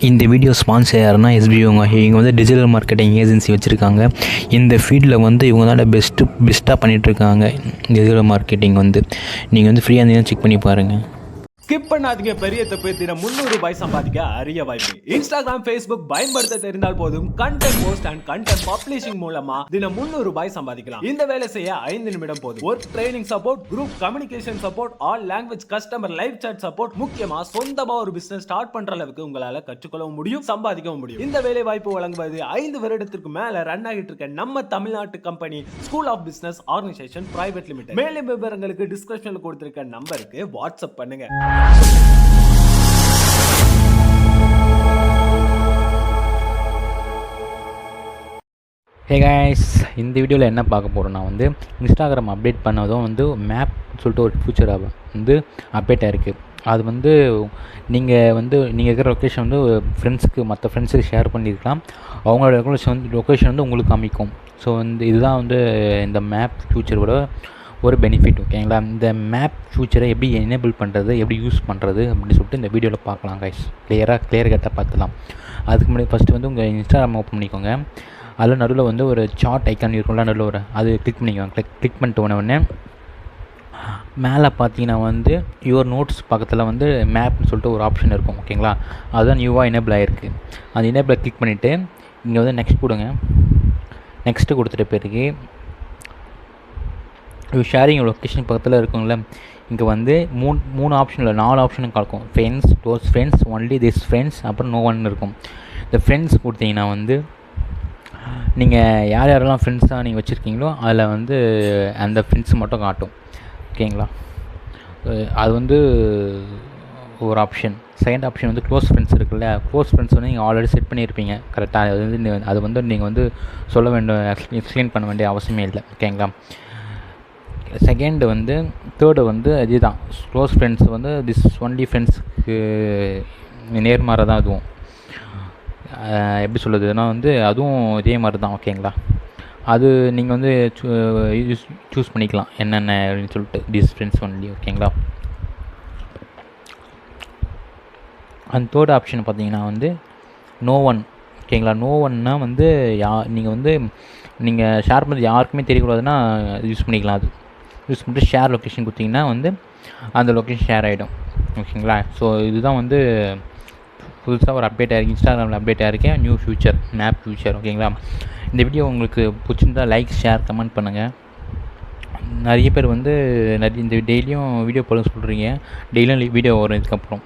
இந்த video sponsor யாருன்னா எஸ்பிஓங்க. இவங்க வந்து டிஜிட்டல் மார்க்கெட்டிங் ஏஜென்சி வச்சுருக்காங்க. இந்த ஃபீல்டில் வந்து இவங்க தான் பெஸ்ட்டாக பண்ணிகிட்ருக்காங்க. டிஜிட்டல் மார்க்கெட்டிங் வந்து நீங்கள் வந்து ஃப்ரீயாக இருந்தீங்கன்னா செக் பண்ணி பாருங்கள். ஸ்கிப் பண்ணாதீங்க. பெரிய தப்பு. தினம் 300 ரூபாய் சம்பாதிக்க அரிய வாய்ப்பு. இன்ஸ்டாகிராம், ஃபேஸ்புக் பயன்படுத்த தெரிந்தால் போதும். Content post and content publishing மூலமா தினம் 300 ரூபாய் சம்பாதிக்கலாம். இந்த வேலை செய்ய 5 நிமிடம் போதும். Work training support, group communication support, all language customer live chat support, முக்கியமா சொந்தமா ஒரு பிசினஸ் ஸ்டார்ட் பண்ற அளவுக்கு உங்களால கற்றுக்கொள்ளவும் முடியும், சம்பாதிக்கவும் முடியும். இந்த வேலை வாய்ப்பு வழங்குவது 5 வருடத்திற்கு மேல ரன் ஆகிட்டு இருக்க நம்ம தமிழ்நாட்டு company school of business organisation private limited. மேலும் விவரங்களுக்கு டிஸ்கிரிப்ஷன்ல கொடுத்திருக்க நம்பருக்கு வாட்ஸ்அப் பண்ணுங்க. ஹே கைஸ், இந்த வீடியோவில் என்ன பார்க்க போகிறோன்னா வந்து இன்ஸ்டாகிராம் அப்டேட் பண்ணதும் வந்து மேப் சொல்லிட்டு ஒரு ஃபியூச்சர் வந்து அப்டேட் ஆகிருக்கு. அது வந்து நீங்கள் இருக்கிற லொக்கேஷன் வந்து மற்ற ஃப்ரெண்ட்ஸுக்கு ஷேர் பண்ணியிருக்கலாம். அவங்களோட லொக்கேஷன் வந்து உங்களுக்கு காமிக்கும். ஸோ இதுதான் வந்து இந்த மேப் ஃபியூச்சரோட ஒரு பெனிஃபிட். ஓகேங்களா? இந்த மேப் ஃபியூச்சரை எப்படி எனேபிள் பண்ணுறது, எப்படி யூஸ் பண்ணுறது அப்படின்னு சொல்லிட்டு இந்த வீடியோவில் பார்க்கலாம் கைஸ். கிளியர் கட்டாக பார்த்துலாம். அதுக்கு முன்னாடி ஃபஸ்ட்டு வந்து உங்கள் இன்ஸ்டாகிராம் ஓப்பன் பண்ணிக்கோங்க. அதில் நடுவில் வந்து ஒரு சார்ட் ஐக்கான் இருக்கும்ல, நடுவில் அது கிளிக் பண்ணிக்கோங்க. கிளிக் பண்ணிட்டு உடனே மேலே பார்த்தீங்கன்னா வந்து யுவர் நோட்ஸ் பக்கத்தில் வந்து மேப்னு சொல்லிட்டு ஒரு ஆப்ஷன் இருக்கும். ஓகேங்களா? அதுதான் நியூவாக எனேபிள் ஆகிருக்கு. அந்த எனேபிளை கிளிக் பண்ணிவிட்டு இங்கே வந்து நெக்ஸ்ட் கொடுங்க. நெக்ஸ்ட்டு கொடுத்துட்ட பிறகு ஷேரிங் லொக்கேஷன் பக்கத்தில் இருக்குங்கள, இங்கே வந்து மூணு ஆப்ஷன் இல்லை 4 ஆப்ஷனும் கலக்கும். Friends, close friends, only this friends, அப்புறம் நோ ஒன் இருக்கும். இந்த ஃப்ரெண்ட்ஸ் கொடுத்தீங்கன்னா வந்து நீங்கள் யாரெல்லாம் ஃப்ரெண்ட்ஸாக நீங்கள் வச்சுருக்கீங்களோ அதில் வந்து அந்த ஃப்ரெண்ட்ஸ் மட்டும் காட்டும். ஓகேங்களா? அது வந்து ஒரு ஆப்ஷன். செகண்ட் ஆப்ஷன் வந்து க்ளோஸ் ஃப்ரெண்ட்ஸ் இருக்குல்ல, க்ளோஸ் ஃப்ரெண்ட்ஸ் வந்து நீங்கள் ஆல்ரெடி செட் பண்ணியிருப்பீங்க கரெக்டாக. அது வந்து நீங்கள் வந்து சொல்ல வேண்டும், எக்ஸ்பிளைன் பண்ண வேண்டிய அவசியமே இல்லை. ஓகேங்களா? செகண்டு வந்து தேர்டு வந்து இதுதான் க்ளோஸ் ஃப்ரெண்ட்ஸ் வந்து திஸ் ஒன்லி ஃப்ரெண்ட்ஸுக்கு நேர்மாறாக தான். அதுவும் எப்படி சொல்லுதுன்னா வந்து அதுவும் இதே மாதிரி தான். ஓகேங்களா? அது நீங்கள் வந்து சூஸ் பண்ணிக்கலாம் என்னென்ன அப்படின்னு சொல்லிட்டு திஸ் ஃப்ரெண்ட்ஸ் ஒன்லி. ஓகேங்களா? அந்த தேர்ட் ஆப்ஷன் பார்த்தீங்கன்னா வந்து நோ ஒன். ஓகேங்களா? நோ ஒன்னா வந்து நீங்கள் ஷேர் பண்ணது யாருக்குமே தெரியக்கூடாதுன்னா யூஸ் பண்ணிக்கலாம். அது யூஸ் பண்ணிட்டு ஷேர் லொக்கேஷன் கொடுத்தீங்கன்னா வந்து அந்த லொக்கேஷன் ஷேர் ஆகிடும். ஓகேங்களா? ஸோ இதுதான் வந்து புதுசாக ஒரு அப்டேட் ஆகிருக்கு, இன்ஸ்டாகிராமில் அப்டேட் ஆகிருக்கேன், நியூ ஃபியூச்சர், மேப் ஃபியூச்சர். ஓகேங்களா? இந்த வீடியோ உங்களுக்கு பிடிச்சிருந்தா லைக், ஷேர், கமெண்ட் பண்ணுங்கள். நிறைய பேர் வந்து இந்த டெய்லியும் வீடியோ போட சொல்கிறீங்க. டெய்லியும் வீடியோ வரும் இதுக்கப்புறம்.